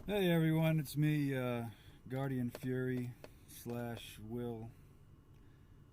Hey everyone, it's me, Guardian Fury slash Will,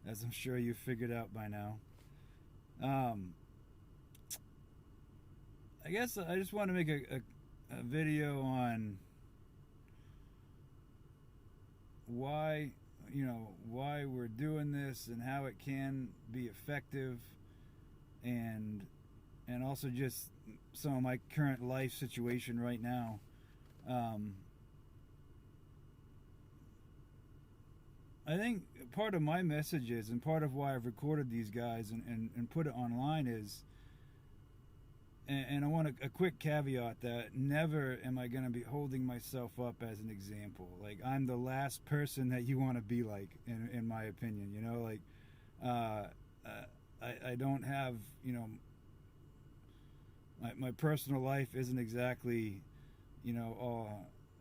as I'm sure you figured out by now. Um, I guess I just want to make a video on why, why we're doing this and how it can be effective, and and also just some of my current life situation right now. Um, I think part of my message is, and part of why I've recorded these guys and put it online is, and I want a quick caveat that never am I going to be holding myself up as an example. Like, I'm the last person that you want to be like, in my opinion. Uh, uh, I don't have, my personal life isn't exactly,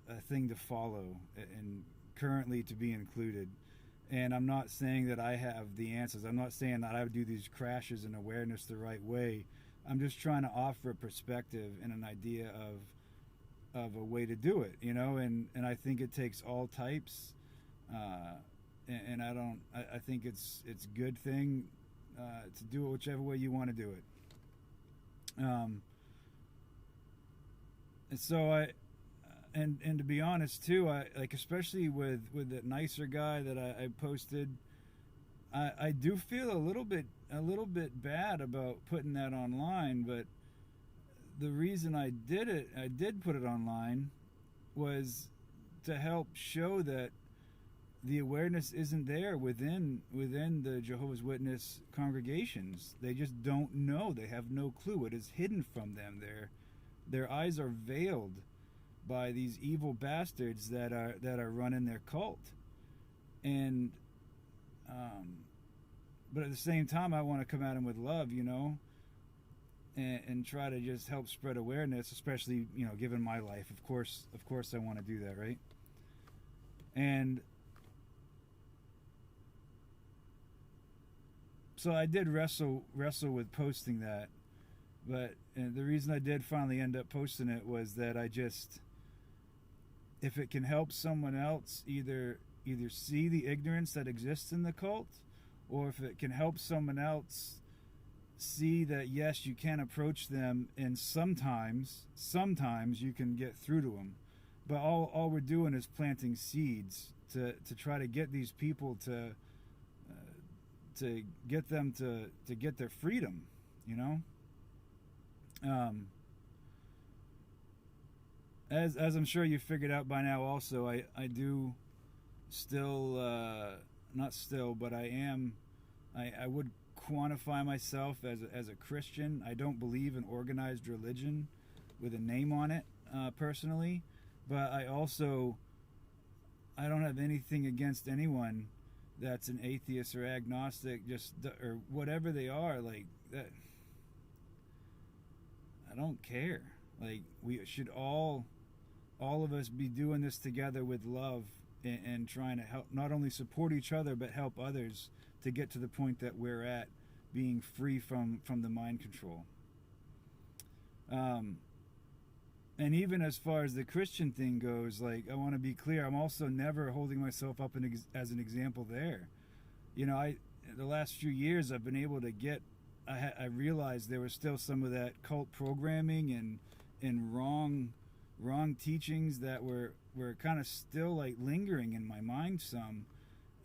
a thing to follow and currently to be included. And I'm not saying that I have the answers. I'm not saying that I would do these crashes in awareness the right way. I'm just trying to offer a perspective and an idea of a way to do it, and I think it takes all types, and I think it's a good thing to do it whichever way you want to do it. And so and to be honest too, I like, especially with that nicer guy that I posted, I do feel a little bit bad about putting that online. But the reason I did put it online, was to help show that the awareness isn't there within the Jehovah's Witness congregations. They just don't know. They have no clue. It is hidden from them. Their eyes are veiled by these evil bastards that are running their cult. And but at the same time, I want to come at them with love, and try to just help spread awareness, especially, given my life. Of course I want to do that, right? And so I did wrestle with posting that. But the reason I did finally end up posting it was that if it can help someone else either see the ignorance that exists in the cult, or if it can help someone else see that, yes, you can approach them, and sometimes you can get through to them. But all we're doing is planting seeds to try to get these people to get them to get their freedom, as I'm sure you figured out by now also, I do still, not still, but I would quantify myself as a Christian. I don't believe in organized religion with a name on it, personally. But I don't have anything against anyone that's an atheist or agnostic, or whatever they are, like that. I don't care. Like, we should all of us be doing this together with love, and trying to help, not only support each other, but help others to get to the point that we're at, being free from the mind control. And even as far as the Christian thing goes, like, I want to be clear, I'm also never holding myself up as an example there. The last few years I've been able to get, I realized there was still some of that cult programming and wrong teachings that were kind of still, like, lingering in my mind some.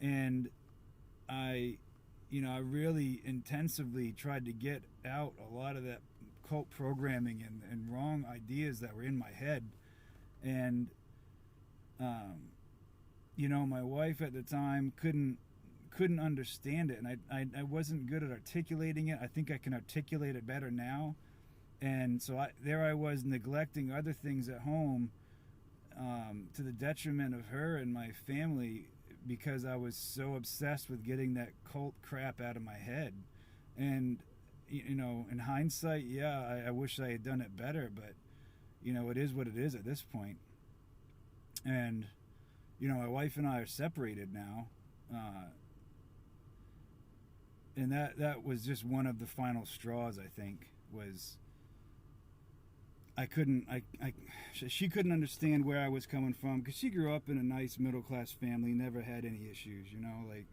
And I really intensively tried to get out a lot of that cult programming and wrong ideas that were in my head. And my wife at the time couldn't understand it, and I wasn't good at articulating it. I think I can articulate it better now. And so I was neglecting other things at home, to the detriment of her and my family, because I was so obsessed with getting that cult crap out of my head. And in hindsight, yeah, I wish I had done it better, but it is what it is at this point. And my wife and I are separated now, and that was just one of the final straws. I think was I couldn't. She couldn't understand where I was coming from because she grew up in a nice middle class family, never had any issues. You know, like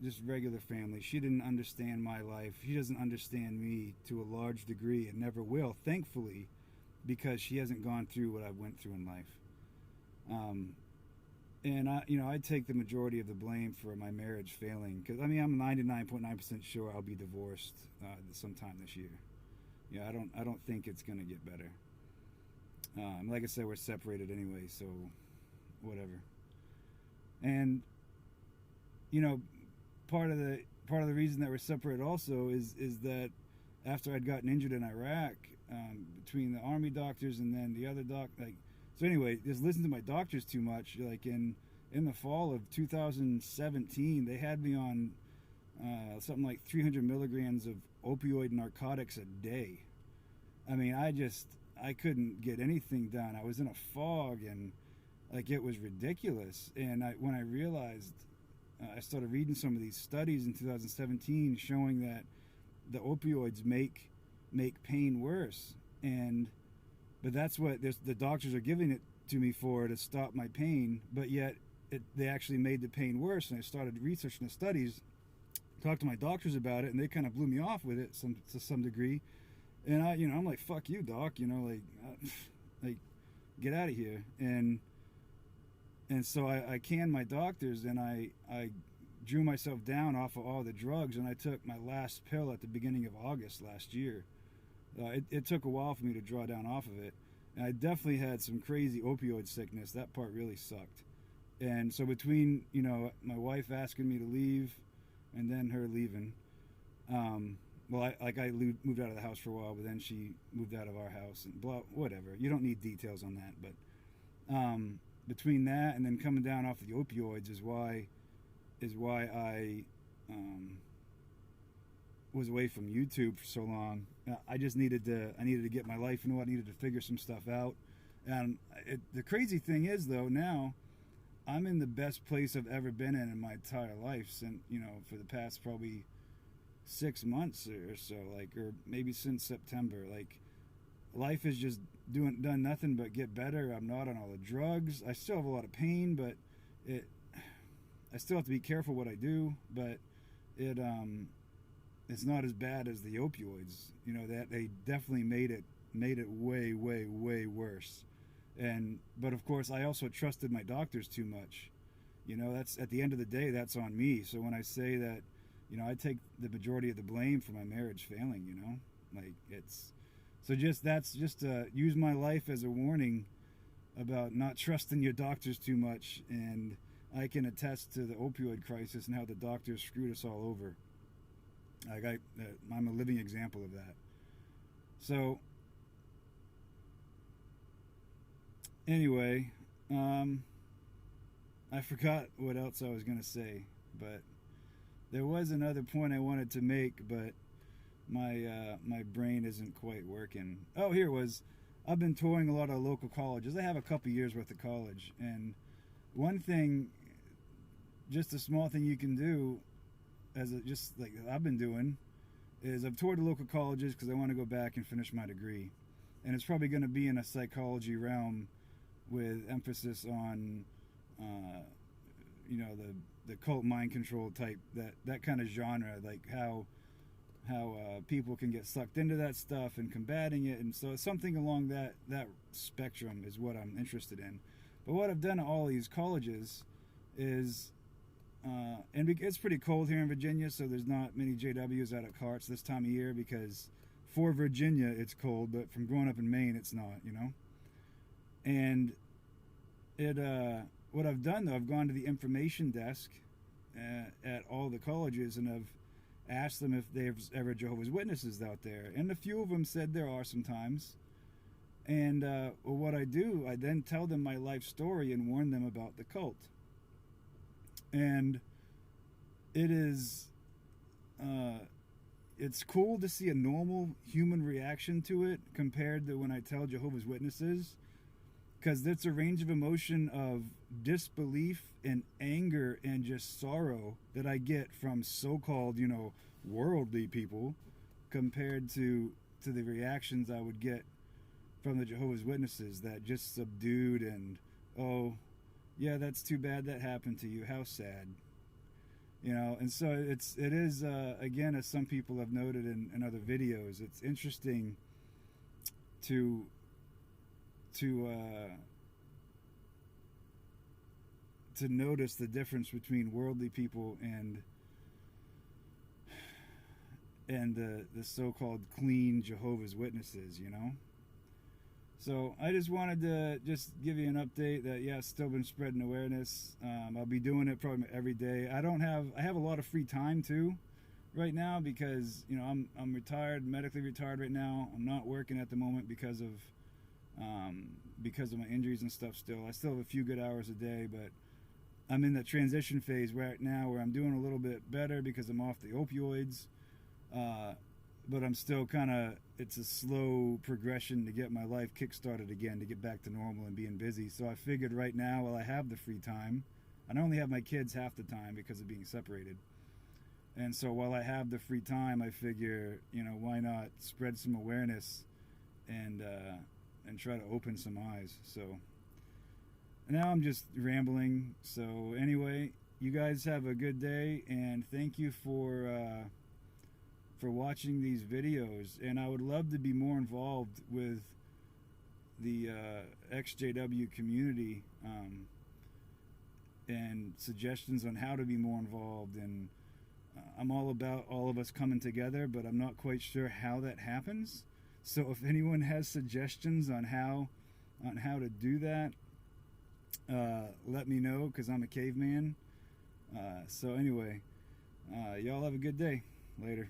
just regular family. She didn't understand my life. She doesn't understand me to a large degree, and never will, thankfully, because she hasn't gone through what I went through in life. And I take the majority of the blame for my marriage failing because I mean I'm 99.9% sure I'll be divorced sometime this year. Yeah, I don't think it's gonna get better. Like I said, we're separated anyway, so whatever. And you know, part of the reason that we're separated also is that after I'd gotten injured in Iraq, between the army doctors and then the other so anyway, just listen to my doctors too much. Like in the fall of 2017, they had me on something like 300 milligrams of opioid narcotics a day. I mean, I couldn't get anything done. I was in a fog, and like it was ridiculous. And when I realized, I started reading some of these studies in 2017 showing that the opioids make pain worse, but that's what the doctors are giving it to me for, to stop my pain, but yet they actually made the pain worse. And I started researching the studies, talked to my doctors about it, and they kind of blew me off with it to some degree. And I'm like, fuck you, doc, like get out of here. And so I canned my doctors, and I drew myself down off of all the drugs, and I took my last pill at the beginning of August last year. It took a while for me to draw down off of it. And I definitely had some crazy opioid sickness. That part really sucked. And so between, my wife asking me to leave and then her leaving, I moved out of the house for a while, but then she moved out of our house and whatever. You don't need details on that, but between that and then coming down off of the opioids is why I was away from YouTube for so long. I just needed to get my life in order. I needed to figure some stuff out. And the crazy thing is, though, now I'm in the best place I've ever been in my entire life since, for the past probably 6 months or so, or maybe since September. Like, life has just done nothing but get better. I'm not on all the drugs. I still have a lot of pain, but I still have to be careful what I do, but it's not as bad as the opioids. That they definitely made it way, way, way worse. But of course, I also trusted my doctors too much. That's, at the end of the day, that's on me. So when I say that, I take the majority of the blame for my marriage failing. That's just use my life as a warning about not trusting your doctors too much. And I can attest to the opioid crisis and how the doctors screwed us all over. I'm a living example of that. So anyway, I forgot what else I was going to say, but there was another point I wanted to make, but my brain isn't quite working. Oh, here it was. I've been touring a lot of local colleges. I have a couple years worth of college, and one thing, just a small thing you can do, just like I've been doing, is I've toured the local colleges because I want to go back and finish my degree, and it's probably going to be in a psychology realm with emphasis on, the cult mind control type, that kind of genre, like how people can get sucked into that stuff and combating it, and so something along that spectrum is what I'm interested in. But what I've done at all these colleges is, and it's pretty cold here in Virginia, so there's not many JWs out at carts this time of year, because for Virginia it's cold, but from growing up in Maine it's not, And what I've done, though, I've gone to the information desk at all the colleges, and I've asked them if there's ever Jehovah's Witnesses out there, and a few of them said there are sometimes. And what I do, I then tell them my life story and warn them about the cult. And it is, it's cool to see a normal human reaction to it compared to when I tell Jehovah's Witnesses, because it's a range of emotion of disbelief and anger and just sorrow that I get from so-called, worldly people compared to the reactions I would get from the Jehovah's Witnesses that just subdued and, oh, yeah, that's too bad that happened to you. How sad. You know, and so it is again, as some people have noted in other videos, it's interesting to notice the difference between worldly people and the so-called clean Jehovah's Witnesses, you know. So I just wanted to just give you an update that, yeah, it's still been spreading awareness. I'll be doing it probably every day. I have a lot of free time too right now because, you know, I'm retired, medically retired right now. I'm not working at the moment because of my injuries and stuff still. I still have a few good hours a day, but I'm in that transition phase right now where I'm doing a little bit better because I'm off the opioids. But I'm still kind of, it's a slow progression to get my life kick-started again, to get back to normal and being busy. So I figured right now, while I have the free time, I only have my kids half the time because of being separated. And so while I have the free time, I figure, you know, why not spread some awareness and try to open some eyes. So now I'm just rambling. So anyway, you guys have a good day, and thank you for watching these videos. And I would love to be more involved with the Exjw community and suggestions on how to be more involved. And I'm all about all of us coming together, but I'm not quite sure how that happens. So if anyone has suggestions on how to do that, let me know, because I'm a caveman. So anyway, y'all have a good day. Later.